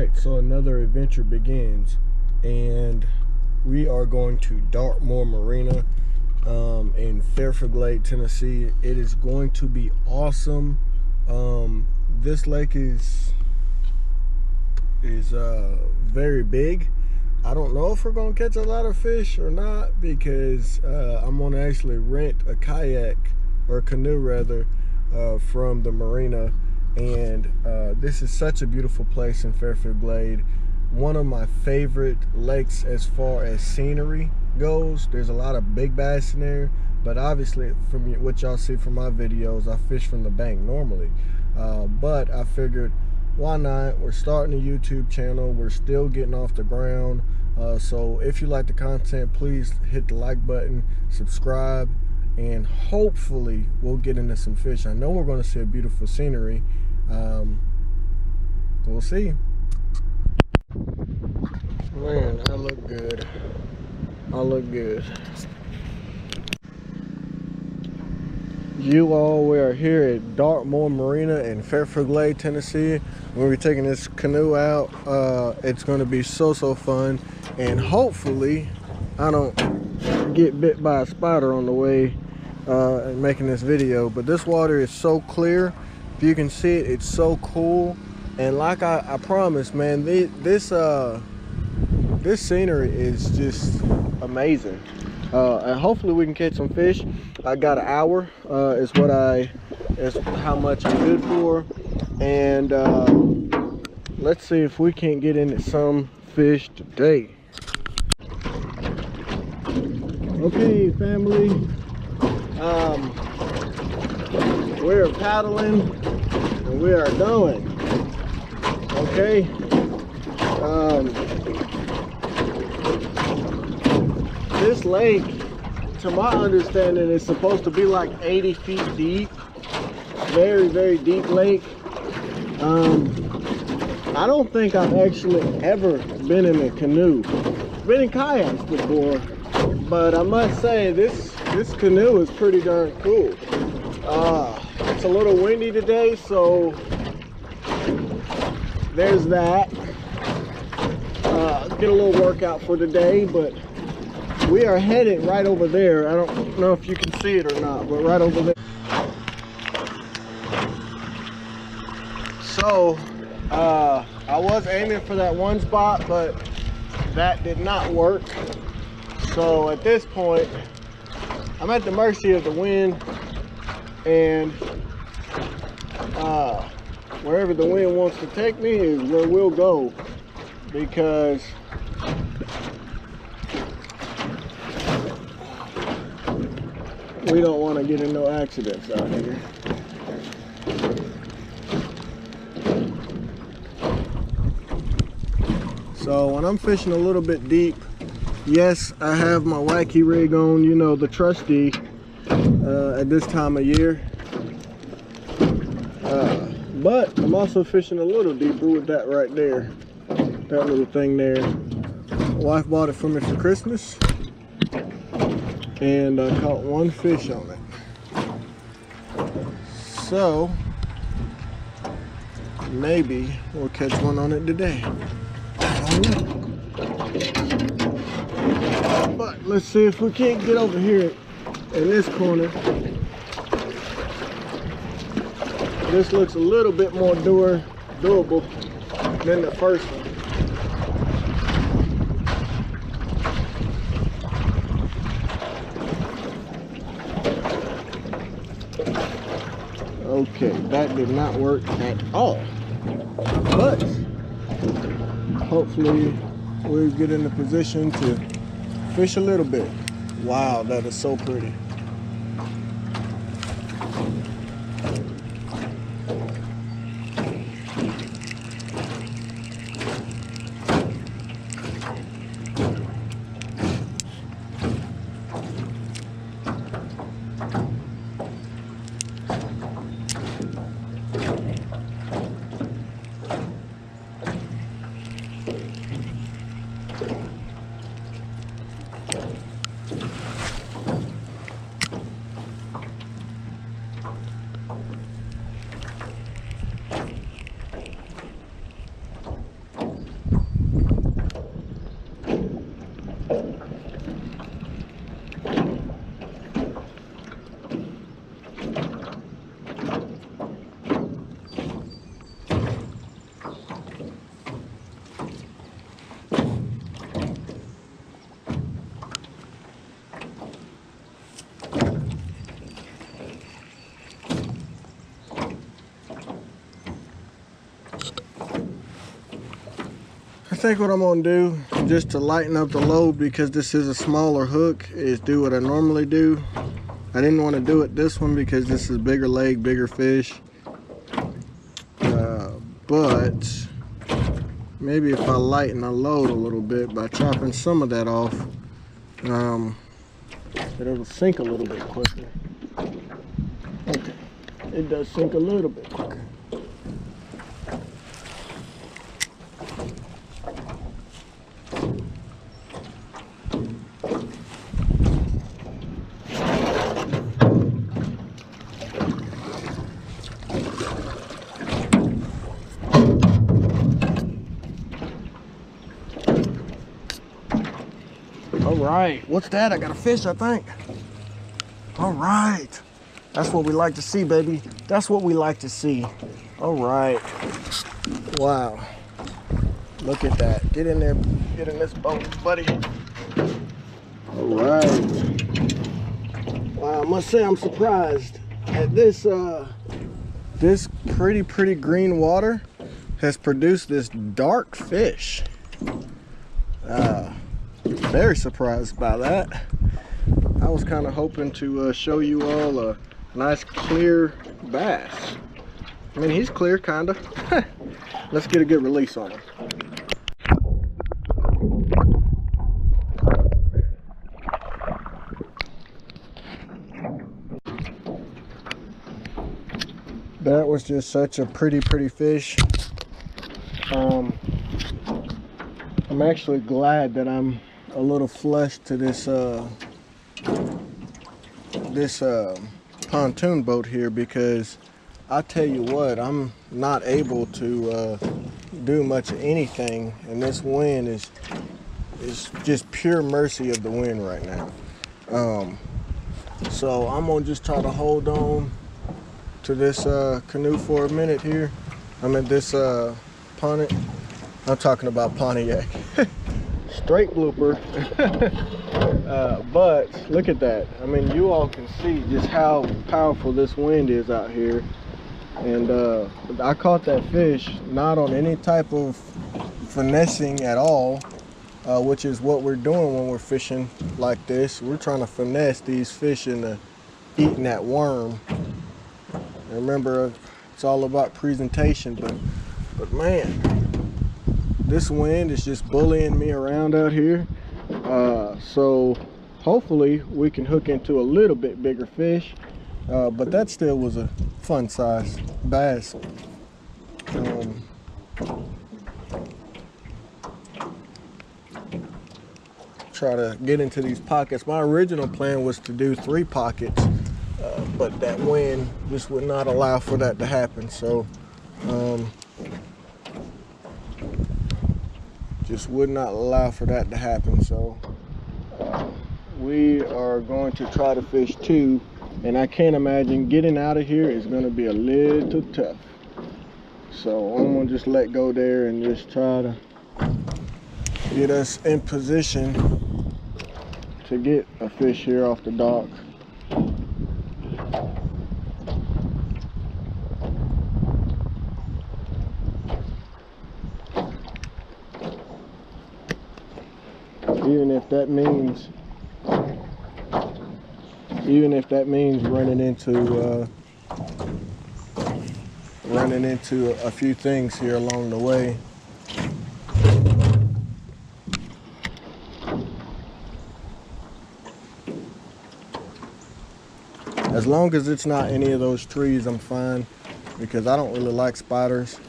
right, so another adventure begins, and we are going to Dartmoor Marina in Fairfield Glade, Tennessee. It is going to be awesome. This lake is very big. I don't know if we're gonna catch a lot of fish or not, because I'm gonna actually rent a kayak, or a canoe rather, from the marina. And this is such a beautiful place in Fairfield Glade. One of my favorite lakes as far as scenery goes. There's a lot of big bass in there, but obviously from what y'all see from my videos, I fish from the bank normally. But I figured, why not? We're starting a YouTube channel. We're still getting off the ground. So if you like the content, please hit the like button, subscribe, and hopefully we'll get into some fish. I know we're going to see a beautiful scenery. We'll see. Man, I look good. I look good. You all, we are here at Dartmoor Marina in Fairfield Glade, Tennessee. We'll be taking this canoe out. It's going to be so fun, and hopefully I don't get bit by a spider on the way and making this video. But this water is so clear. If you can see it, it's so cool. And like I promised, man, this scenery is just amazing. And hopefully we can catch some fish. I got an hour is how much I'm good for. And let's see if we can't get into some fish today. Okay, family, we're paddling and we are going. Okay, this lake, to my understanding, is supposed to be like 80 feet deep. Very deep lake. I don't think I've actually ever been in a canoe. Been in kayaks before, but I must say this canoe is pretty darn cool. It's a little windy today, so there's that. Get a little workout for today, but we are headed right over there. I don't know if you can see it or not, but right over there. So I was aiming for that one spot, but that did not work. So at this point, I'm at the mercy of the wind, and wherever the wind wants to take me is where we'll go, because we don't want to get in no accidents out here. So when I'm fishing a little bit deep, yes, I have my wacky rig on, you know, the trusty at this time of year. But I'm also fishing a little deeper with that right there. That little thing there. My wife bought it for me for Christmas, and I caught one fish on it. So maybe we'll catch one on it today. I don't know. But let's see if we can't get over here in this corner. This looks a little bit more doable than the first one. Okay, that did not work at all. But hopefully we'll get in a position to fish a little bit. Wow, that is so pretty. think what I'm gonna do, just to lighten up the load, because this is a smaller hook, is do what I normally do. I didn't want to do it this one because this is bigger leg, bigger fish. But maybe if I lighten the load a little bit by chopping some of that off, it'll sink a little bit quicker. Okay, it does sink a little bit quicker. All right, what's that? I got a fish, I think. All right, that's what we like to see, baby. That's what we like to see. All right, wow, look at that. Get in there, get in this boat, buddy. All right, wow, I must say I'm surprised at this. This pretty green water has produced this dark fish. Very surprised by that. I was kind of hoping to show you all a nice clear bass. I mean, he's clear, kind of. Let's get a good release on him. That was just such a pretty fish. I'm actually glad that I'm a little flush to this pontoon boat here, because I tell you what, I'm not able to do much of anything, and this wind is just pure mercy of the wind right now. So I'm gonna just try to hold on to this canoe for a minute here. I'm at this Pontiac. I'm talking about Pontiac. Straight blooper. But look at that. I mean, you all can see just how powerful this wind is out here. And I caught that fish not on any type of finessing at all, which is what we're doing when we're fishing like this. We're trying to finesse these fish into eating that worm. And remember, it's all about presentation, but man, this wind is just bullying me around out here. So hopefully we can hook into a little bit bigger fish, but that still was a fun size bass. Try to get into these pockets. My original plan was to do 3 pockets, but that wind just would not allow for that to happen. So just would not allow for that to happen. So we are going to try to fish 2, and I can't imagine getting out of here is going to be a little tough. So I'm going to just let go there and just try to get us in position to get a fish here off the dock. Even if that means running into a few things here along the way. As long as it's not any of those trees, I'm fine, because I don't really like spiders.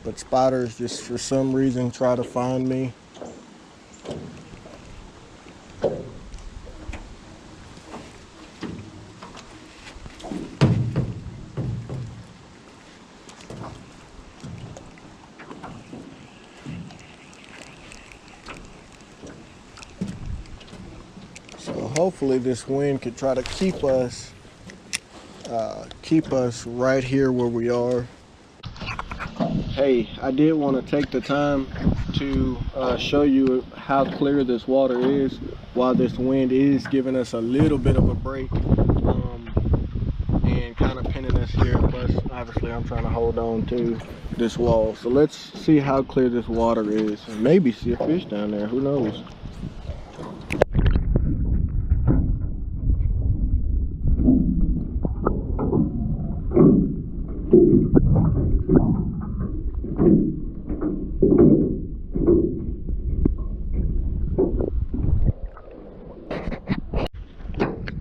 But spiders just for some reason try to find me. So hopefully this wind could try to keep us right here where we are. Hey, I did want to take the time to show you how clear this water is while this wind is giving us a little bit of a break and kind of pinning us here. Plus, I obviously I'm trying to hold on to this wall. So let's see how clear this water is, and maybe see a fish down there, who knows.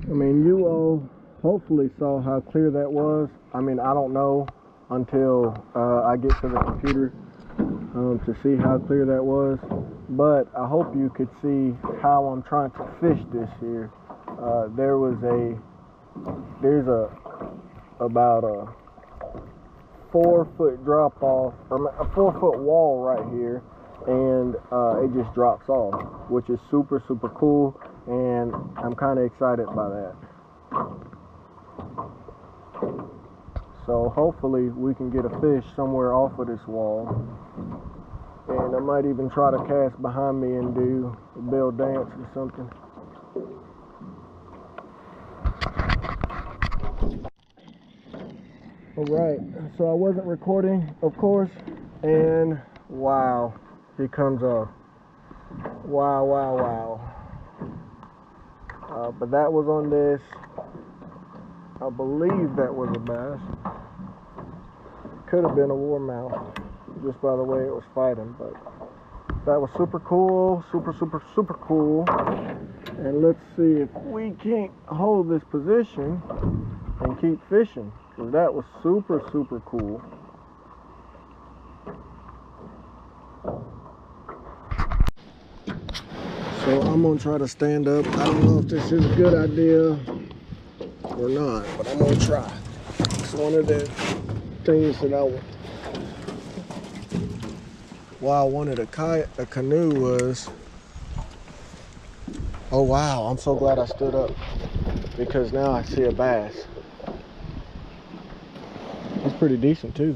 I mean, you all hopefully saw how clear that was. I mean, I don't know until I get to the computer to see how clear that was, but I hope you could see how I'm trying to fish this here. There's about a 4-foot drop off, or a 4-foot wall right here, and it just drops off, which is super cool, and I'm kind of excited by that. So hopefully we can get a fish somewhere off of this wall, and I might even try to cast behind me and do a bill dance or something. Alright, so I wasn't recording, of course, and wow, here comes a wow. But that was on this, I believe that was a bass. Could have been a warmouth, just by the way it was fighting, but that was super cool, super cool. And let's see if we can't hold this position and keep fishing, because that was super cool. So I'm gonna try to stand up. I don't know if this is a good idea or not, but I'm gonna try. It's one of the things that why I wanted a canoe was, oh wow, I'm so glad I stood up, because now I see a bass. It's pretty decent too.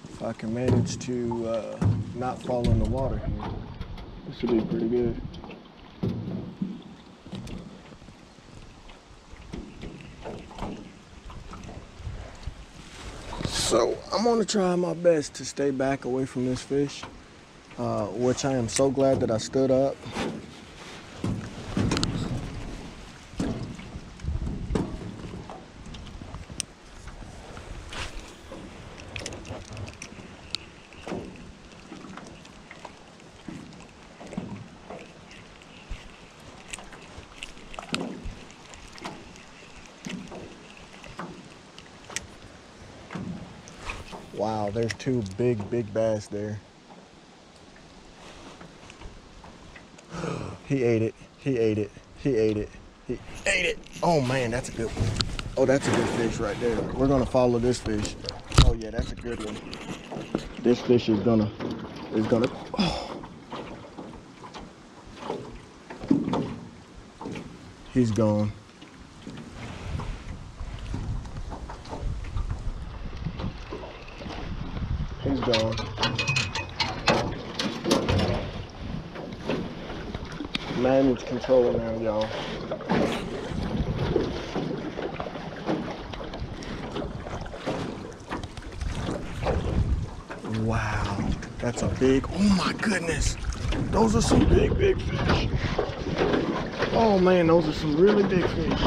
If I can manage to not fall in the water here, this should be pretty good. So I'm gonna try my best to stay back away from this fish, which I am so glad that I stood up. Wow, there's two big bass there. He ate it. He ate it. He ate it. He ate it. Oh man, that's a good one. Oh, that's a good fish right there. We're gonna follow this fish. Oh yeah, that's a good one. This fish is gonna, oh. He's gone. He's gone. Manage control now, y'all. Wow, that's a big, oh my goodness. Those are some big fish. Oh man, those are some really big fish.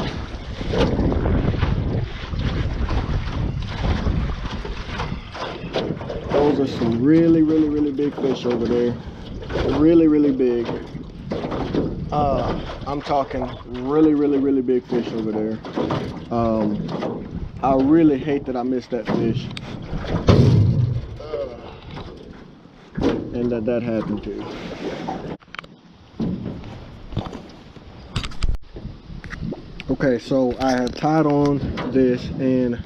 Those are some really big fish over there. Really big. I'm talking really big fish over there. I really hate that I missed that fish. And that happened too. Okay, so I have tied on this, and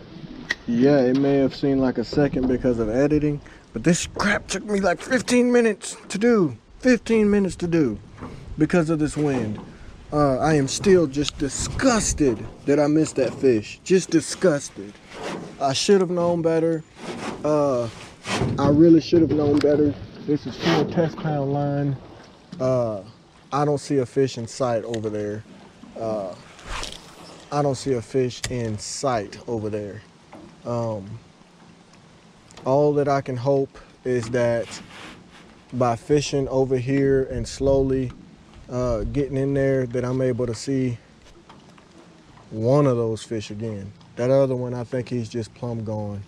yeah, it may have seemed like a second because of editing, but this crap took me like 15 minutes to do. 15 minutes to do because of this wind. I am still just disgusted that I missed that fish. Just disgusted. I should have known better. I really should have known better This is full test pound line. I don't see a fish in sight over there. I don't see a fish in sight over there. All that I can hope is that by fishing over here and slowly getting in there, that I'm able to see one of those fish again. That other one, I think he's just plumb gone.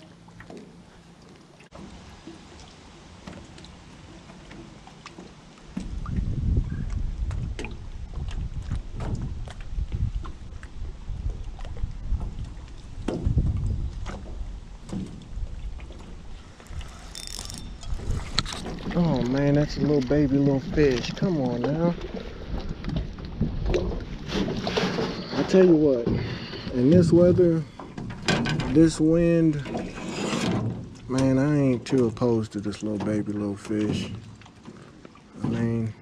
Oh man, that's a little baby little fish. Come on now. I tell you what, in this weather, this wind, man, I ain't too opposed to this little baby little fish. I mean,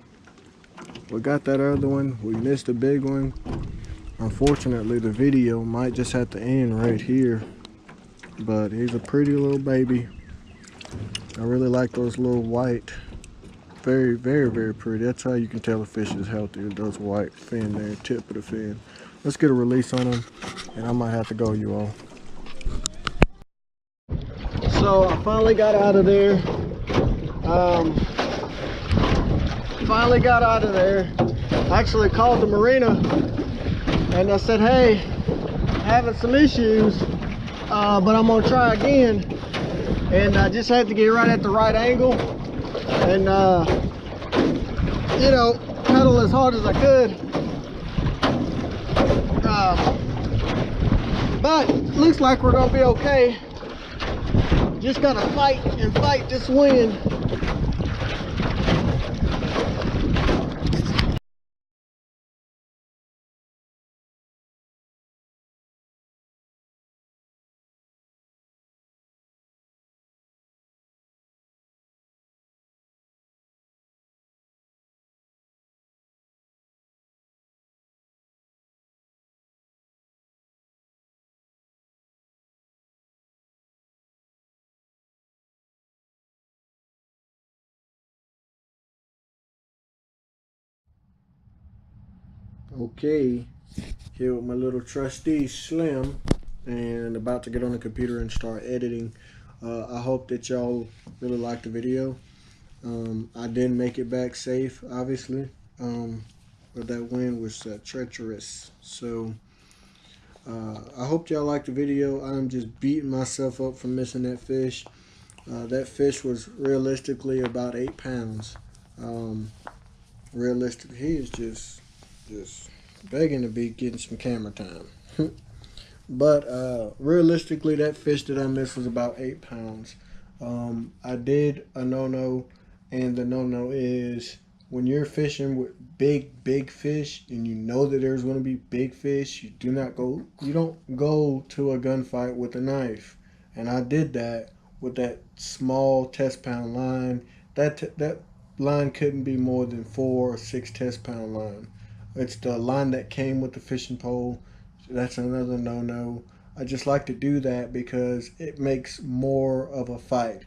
we got that other one, we missed a big one. Unfortunately, the video might just have to end right here, but he's a pretty little baby. I really like those little white, very, very, very pretty. That's how you can tell a fish is healthy, those white fin there, tip of the fin. Let's get a release on him, and I might have to go, you all. So I finally got out of there. I actually called the marina, and I said, hey, having some issues, but I'm gonna try again. And I just had to get right at the right angle and, you know, pedal as hard as I could. But looks like we're gonna be okay. Just gotta fight and fight this wind. Okay, here with my little trusty Slim, and about to get on the computer and start editing. I hope that y'all really liked the video. I didn't make it back safe, obviously, but that wind was treacherous. So I hope y'all liked the video. I'm just beating myself up for missing that fish. That fish was realistically about 8 pounds. Realistically, he is just begging to be getting some camera time. But realistically, that fish that I missed was about 8 pounds. I did a no-no, and the no-no is when you're fishing with big fish and you know that there's going to be big fish, you don't go to a gunfight with a knife. And I did that with that small test pound line. That line couldn't be more than 4 or 6 test pound line. It's the line that came with the fishing pole. That's another no-no. I just like to do that because it makes more of a fight.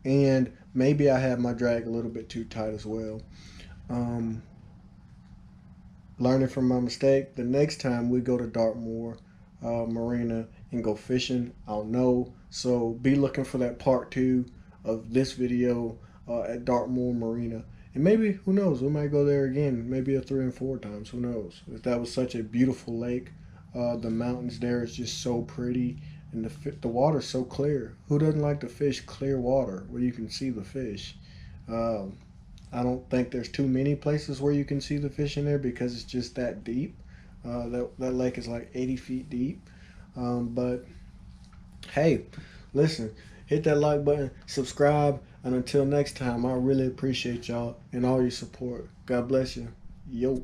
And maybe I have my drag a little bit too tight as well. Learning from my mistake, the next time we go to Dartmoor Marina and go fishing, I'll know. So be looking for that part 2 of this video at Dartmoor Marina. And maybe, who knows, we might go there again, maybe a 3 and 4 times, who knows. If that was such a beautiful lake, the mountains there is just so pretty, and the water's so clear. Who doesn't like to fish clear water where you can see the fish? I don't think there's too many places where you can see the fish in there because it's just that deep. That lake is like 80 feet deep. But hey, listen, hit that like button, subscribe, and until next time, I really appreciate y'all and all your support. God bless you. Yo.